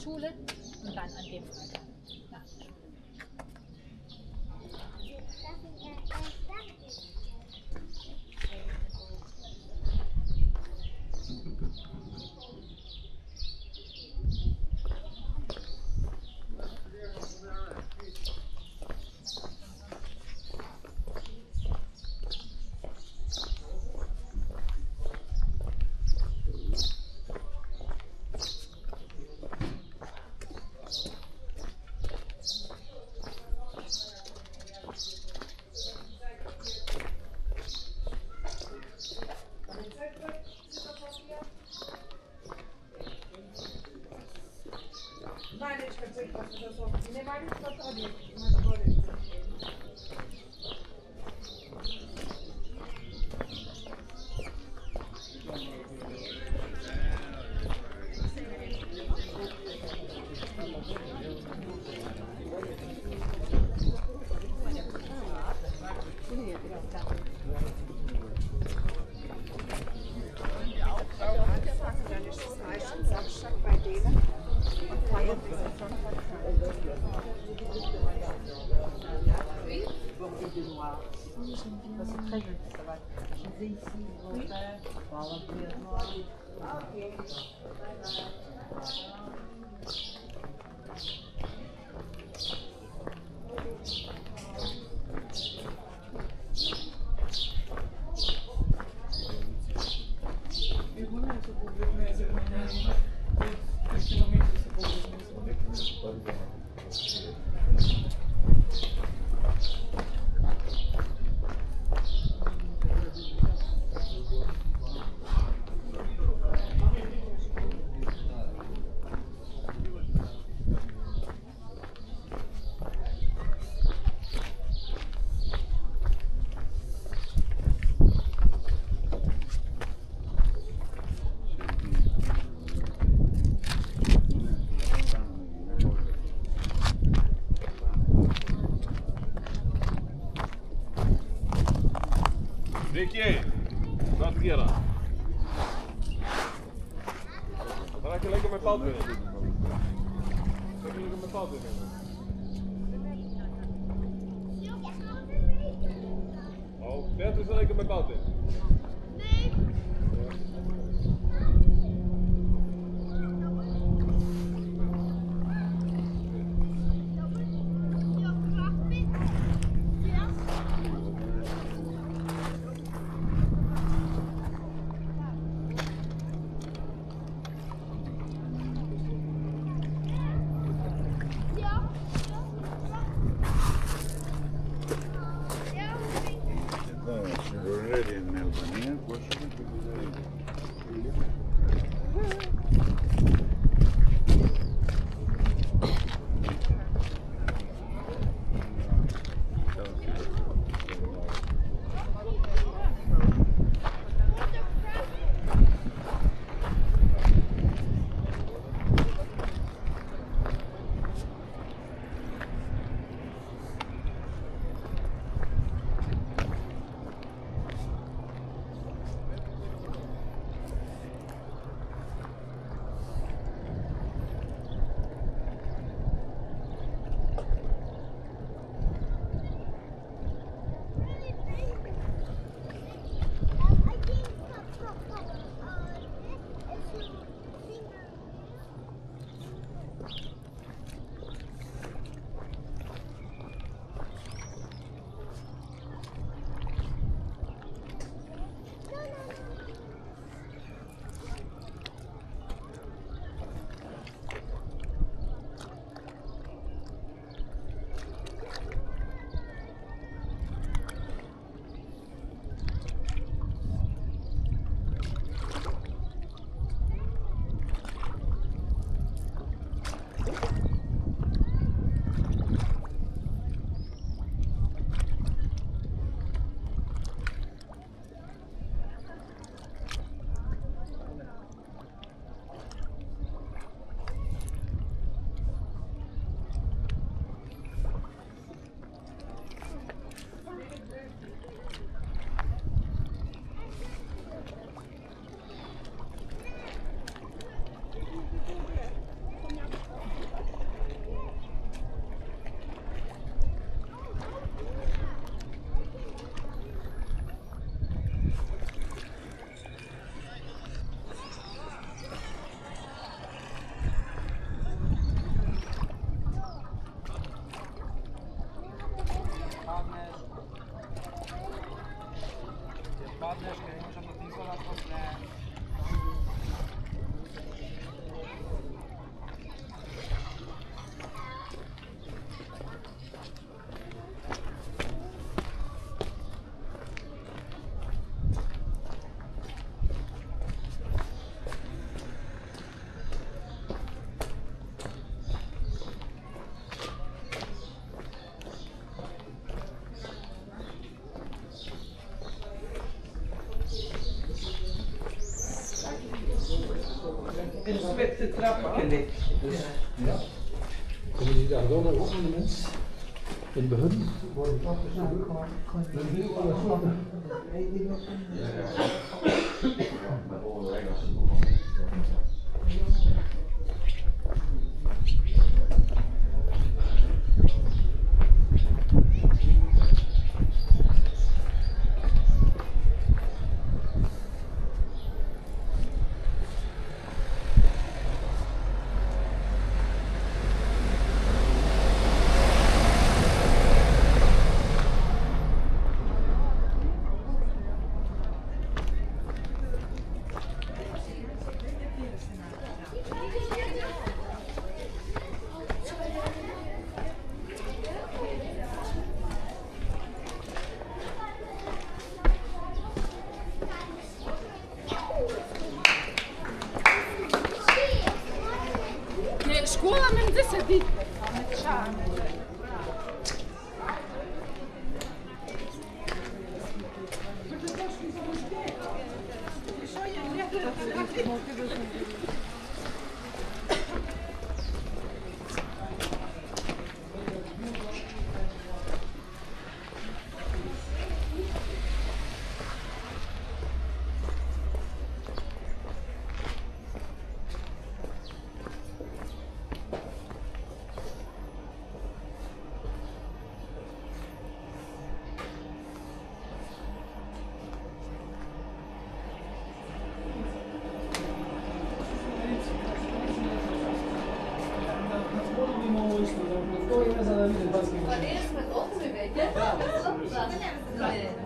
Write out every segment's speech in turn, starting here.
Schule und dann an dem Freitag nach der Schule. C'est très joli, ça va. Je vais ici, ils vont faire. On va avoir du noir. Ricky, wat keren. Dan raak je lekker met pad winnen. Lekker met pad winnen. Oh, Bert is lekker met pad winnen. Nee. You're already in Melbourne. podrške, ne možemo izvola posle. En met de trap ken ik. Dus ja. Kunnen jullie daar wel naar op aan de mens? In het begin worden klappen staan. Dan wil ik wel klappen. Школа من 10. Wanneer met volgende week, hè? Ja.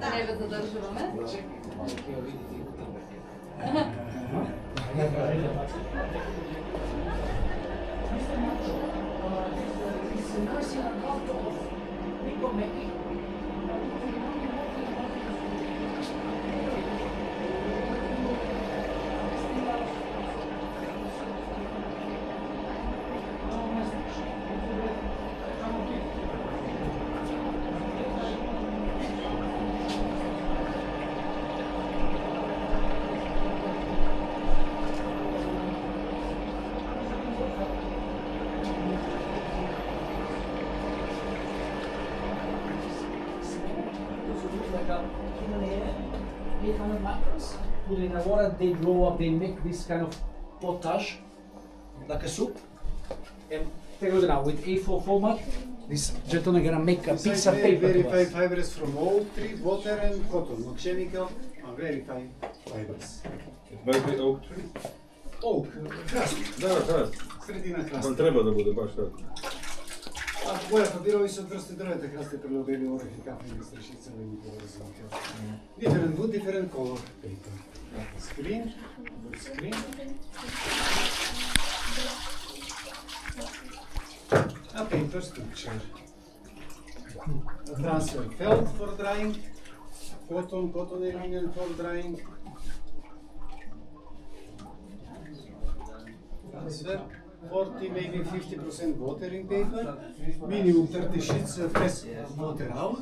Dan hebben we dat zo, hè? Put in the water, they grow up, they make this kind of potage, like a soup. And take a look now, with A4 format, this gentleman gonna make a piece of paper Very to fine us. fibers from oak tree, water and cotton, not chemical, and very fine fibers. It might be oak tree. Oak, krast, Da. sredina krast. Vam treba da bude baš tako. A boja papirovi su od vrste drveta kraste, prelobeli orehi, kafne, strešice, i povezanke. Different wood, different color paper. Screen, wood screen. A paper structure. A transfer felt for drying. Cotton linen for drying. Transfer 40, maybe 50% watering paper. Minimum 30 sheets press water out.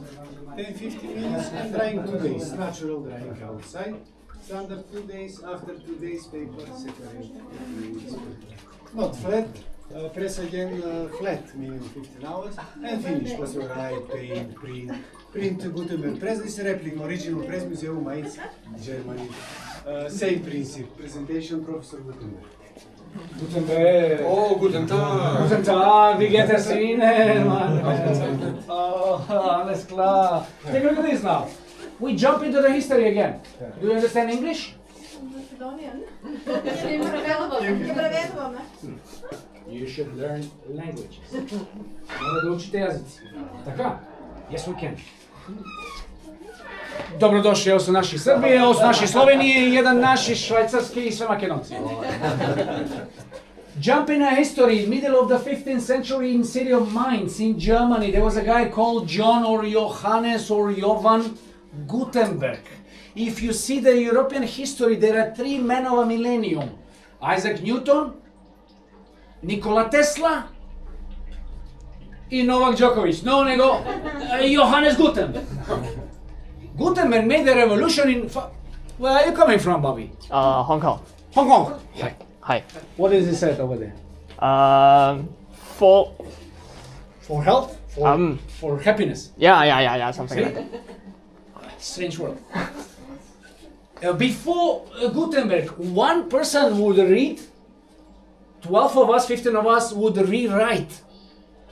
Then 50 minutes and drying 2 days. Natural drying outside. Standard 2 days. After 2 days, paper separate. Not flat. Press again flat, minimum 15 hours, and finish. Was your eye, print Gutenberg. Press this replica, original press museum, Mainz, Germany. Same principle. Presentation, Professor Gutenberg. Gutenberg. Oh, guten Tag! Guten Tag, wie geht es Ihnen, Mann? Oh, alles klar. Take a look at this now. We jump into the history again. Do you understand English? You should learn languages. Mora da učite jezici. Така? Yes, we can. Dobrodošli, ovo su naši Srbije, ovo su naši Slovenije, jedan naši Švajcarski i sve Makedonci. Jump in a history, middle of the 15th century in city of Mainz in Germany, there was a guy called John or Johannes or Jovan Gutenberg. If you see the European history, there are three men of a millennium. Isaac Newton, Nikola Tesla i Novak Djokovic. No, nego Johannes Gutenberg. Gutenberg made the revolution in... Where are you coming from, Bobby? Hong Kong. Hong Kong. Hi. Hi. What is it said over there? For For health? For happiness? yeah, something like that. Strange word. Before Gutenberg, one person would read, 12 of us, 15 of us would rewrite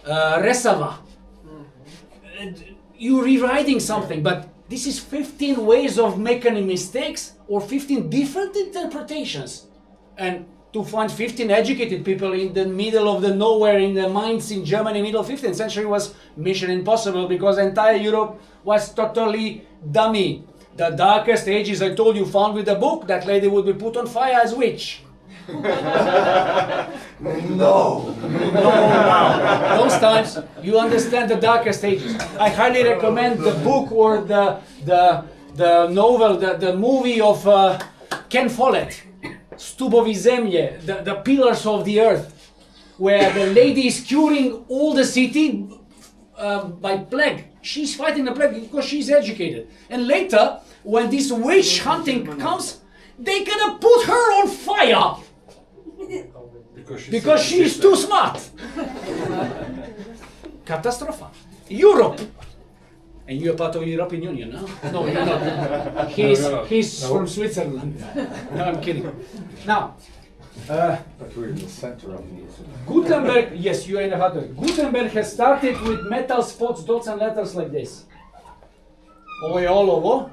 Resava. You're rewriting something, but this is 15 ways of making mistakes or 15 different interpretations. And to find 15 educated people in the middle of the nowhere in the mines in Germany, middle of 15th century was mission impossible because entire Europe was totally dummy. The darkest ages, I told you, found with the book, that lady would be put on fire as witch. No! Those times, you understand the darkest ages. I highly recommend the book or the novel, the movie of Ken Follett, Stubovi Zemlje, the Pillars of the Earth, where the lady is curing all the city by plague. She's fighting the plague because she's educated. And later, when this witch hunting comes, they gonna put her on fire because she's too smart. Catastrophe. Europe. And you're part of the European Union, no? No, you're not. He's from Switzerland. No, I'm kidding. Now, But we're in the center of the... Gutenberg, yes, you're in the heart of it. Gutenberg has started with metal spots, dots and letters like this. Ovo je olovo.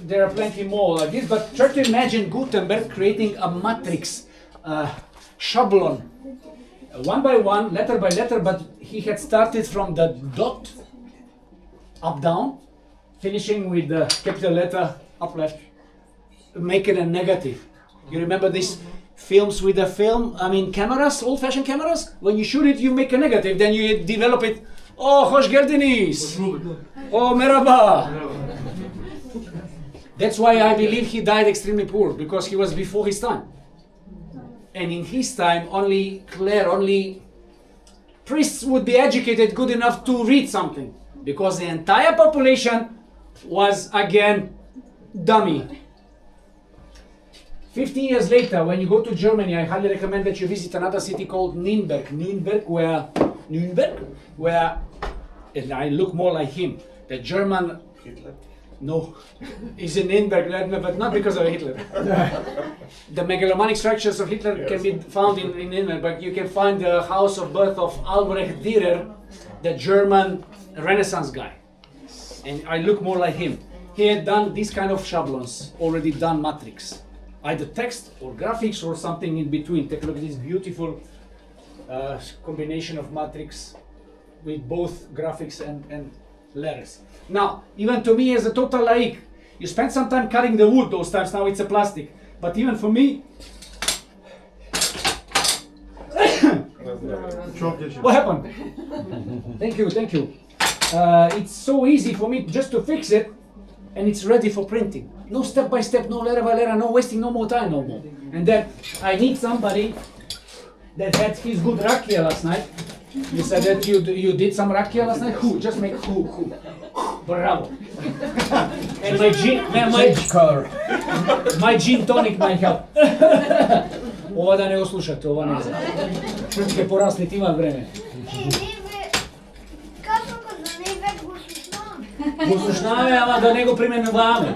There are plenty more like this, but try to imagine Gutenberg creating a matrix, schablon, one by one, letter by letter, but he had started from the dot, up down, finishing with the capital letter, up left, making a negative. You remember these films with the cameras, old-fashioned cameras? When you shoot it, you make a negative, then you develop it. Oh, hoş geldiniz. Oh, merhaba. That's why I believe he died extremely poor, because he was before his time. And in his time, only priests would be educated good enough to read something, because the entire population was, again, dummy. 15 years later, when you go to Germany, I highly recommend that you visit another city called Nuremberg, where, and I look more like him, the German... Hitler? No, he's in Nuremberg, but not because of Hitler. The megalomaniac structures of Hitler can be found in Nuremberg, but you can find the house of birth of Albrecht Dürer, the German Renaissance guy. And I look more like him. He had done these kind of schablons, already done matrix. Either text or graphics or something in between. Take a look at this beautiful combination of matrix with both graphics and letters. Now, even to me as a total laik, you spend some time cutting the wood those times, now it's a plastic. But even for me... What happened? Thank you. It's so easy for me just to fix it, and it's ready for printing. No step by step, no letter by letter, no wasting no more time no more. And then I need somebody that had his good rakia last night. You said that you did some rakia last night? Who? Just make who. Bravo. And my gin tonic might help. Ova da ne oslušate, ova ne znam. Čučke porasniti ima vreme. Poslušnave, ama da nego primenjuvame.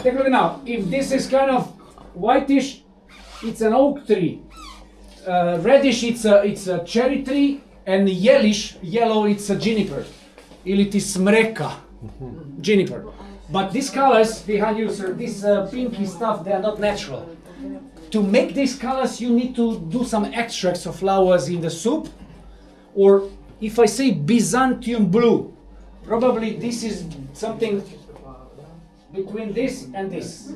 Take a look now. If this is kind of whitish, it's an oak tree. Reddish, it's a cherry tree, and yellow, it's a juniper. Ili ti smreka, juniper. But these colors behind you, sir, this pinky stuff, they are not natural. To make these colors, you need to do some extracts of flowers in the soup, or if I say Byzantium blue, Probably this is something between this and this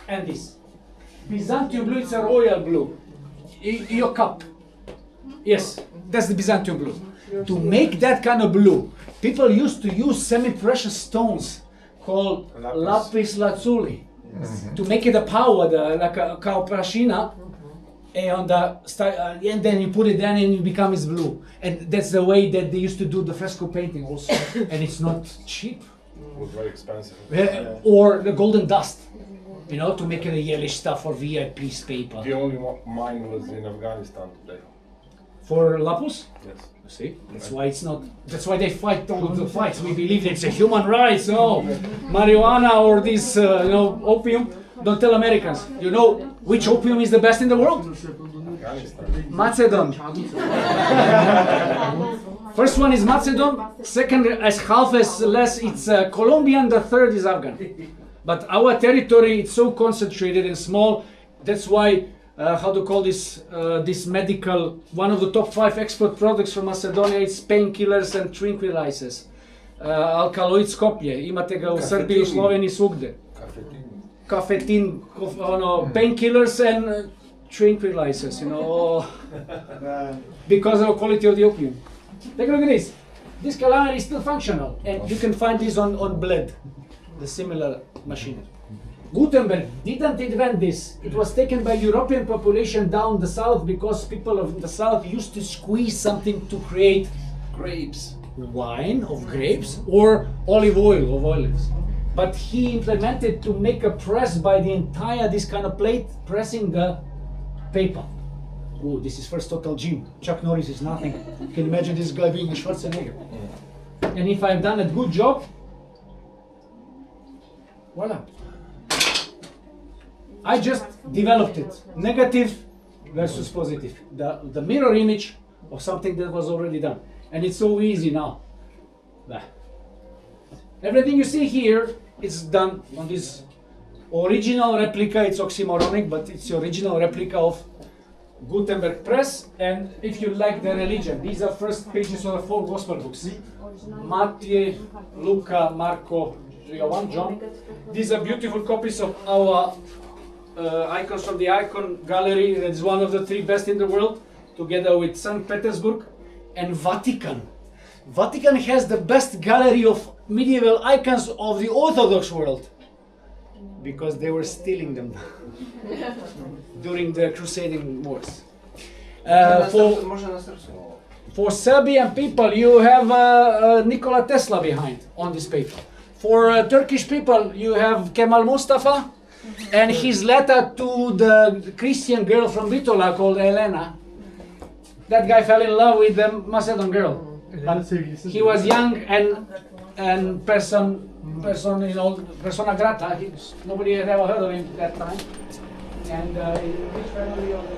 and this. Byzantium blue, it's a royal blue. Your cup. Yes, that's the Byzantium blue. To make that kind of blue, people used to use semi-precious stones called lapis lazuli to make it a powder, like a prashina, and then you put it down and it becomes blue. And that's the way that they used to do the fresco painting also. And it's not cheap. It was very expensive. Or the golden dust, to make it a yellowish stuff for VIP's paper. The only mine was in Afghanistan today. For lapis? Yes. See, that's why it's not. That's why they fight all the fights. We believe it's a human rights. No, marijuana or this, opium. Don't tell Americans. You know which opium is the best in the world? Macedon. First one is Macedon. Second, as half as less, it's Colombian. The third is Afghan. But our territory is so concentrated and small. That's why. How to call this this medical, one of the top 5 export products from Macedonia is painkillers and tranquilizers. Alkaloid Skopje, imate ga u Srbiji, u Sloveniji, svugde. Kafetin, painkillers and tranquilizers, because of the quality of the opium. Take a look at this. This calamity is still functional, and you can find this on Bled, the similar machinery. Gutenberg didn't invent this. It was taken by European population down the south because people of the south used to squeeze something to create grapes, wine of grapes, or olive oil of olives. But he implemented to make a press by the entire this kind of plate, pressing the paper. Oh, this is first total gym. Chuck Norris is nothing. You can imagine this guy being Schwarzenegger. And if I've done a good job, voila. I just developed it. Negative versus positive. The mirror image of something that was already done. And it's so easy now. Everything you see here is done on this original replica. It's oxymoronic, but it's the original replica of Gutenberg press. And if you like the religion, these are first pages of the 4 gospel books. Matthew, Luca, Marco, John. These are beautiful copies of our icons from the Icon Gallery. That is one of the 3 best in the world, together with St. Petersburg and Vatican. Vatican has the best gallery of medieval icons of the Orthodox world, because they were stealing them during the Crusading wars. For Serbian people, you have Nikola Tesla behind on this paper. For Turkish people, you have Kemal Mustafa and his letter to the Christian girl from Bitola called Elena. That guy fell in love with the Macedon girl. But he was young and persona grata. Nobody had ever heard of him at that time. And which family of the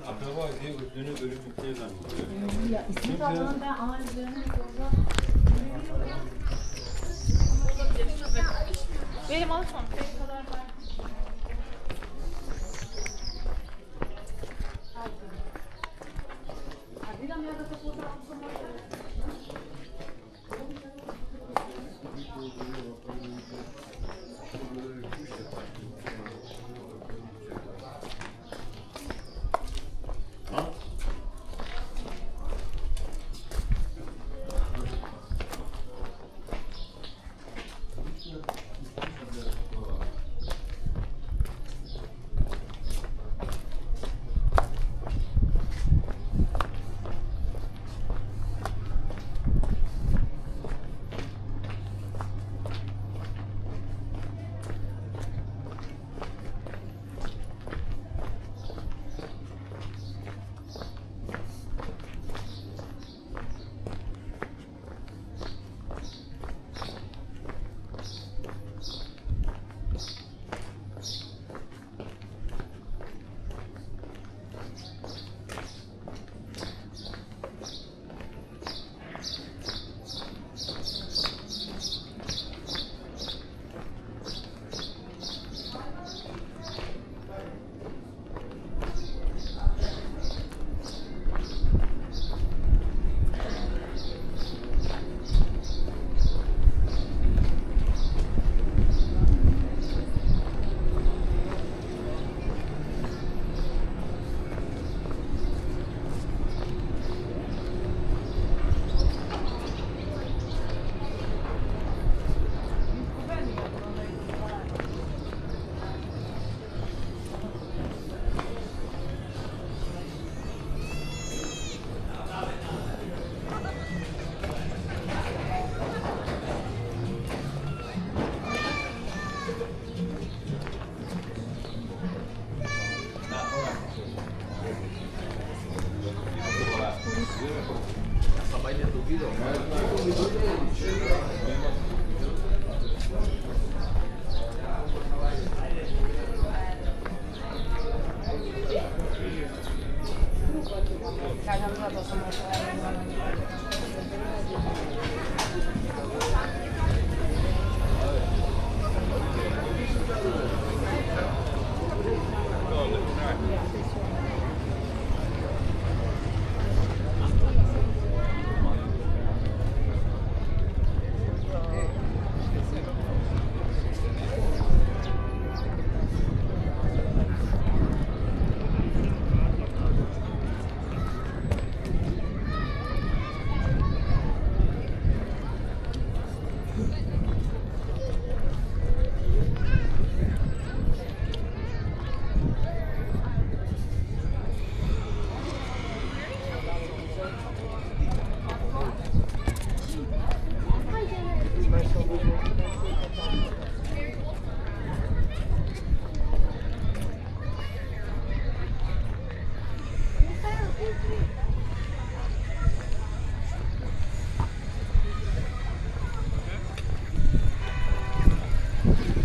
Akraba diye öldüğünü ölüm bittiği zannediyor. Ya isim tabağını ben ağrılarını benim alışmam. Senin kadar ben. Hadi lan ya da fotoğrafı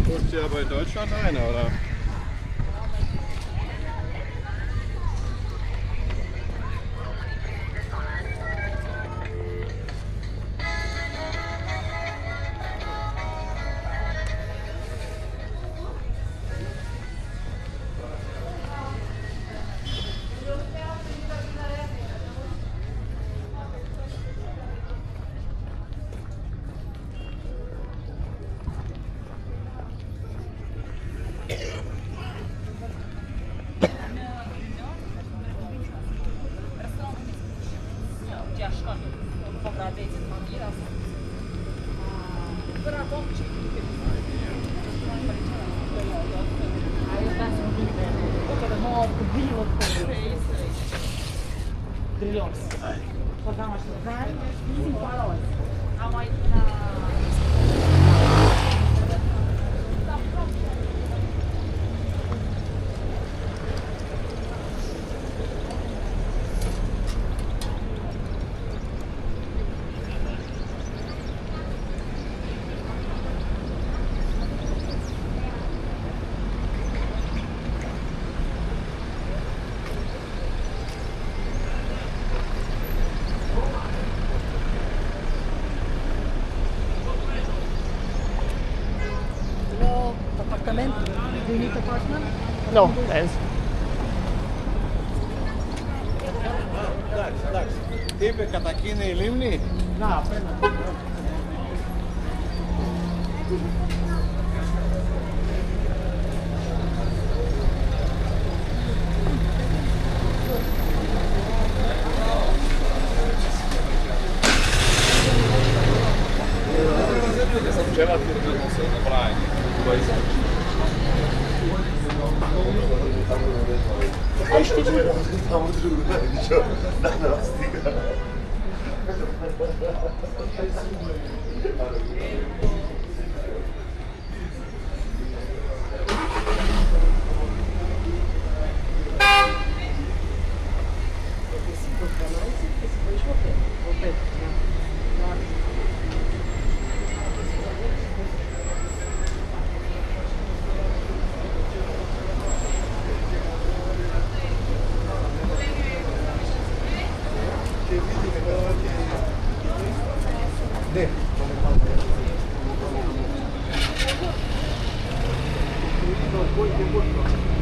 Guckst du ja bei Deutschland rein, oder? Do you need apartment? No, thanks. Τι είπε, κατά εκεί είναι η λίμνη? Να, απέναντι. C'era più di non so, Brian. Poi che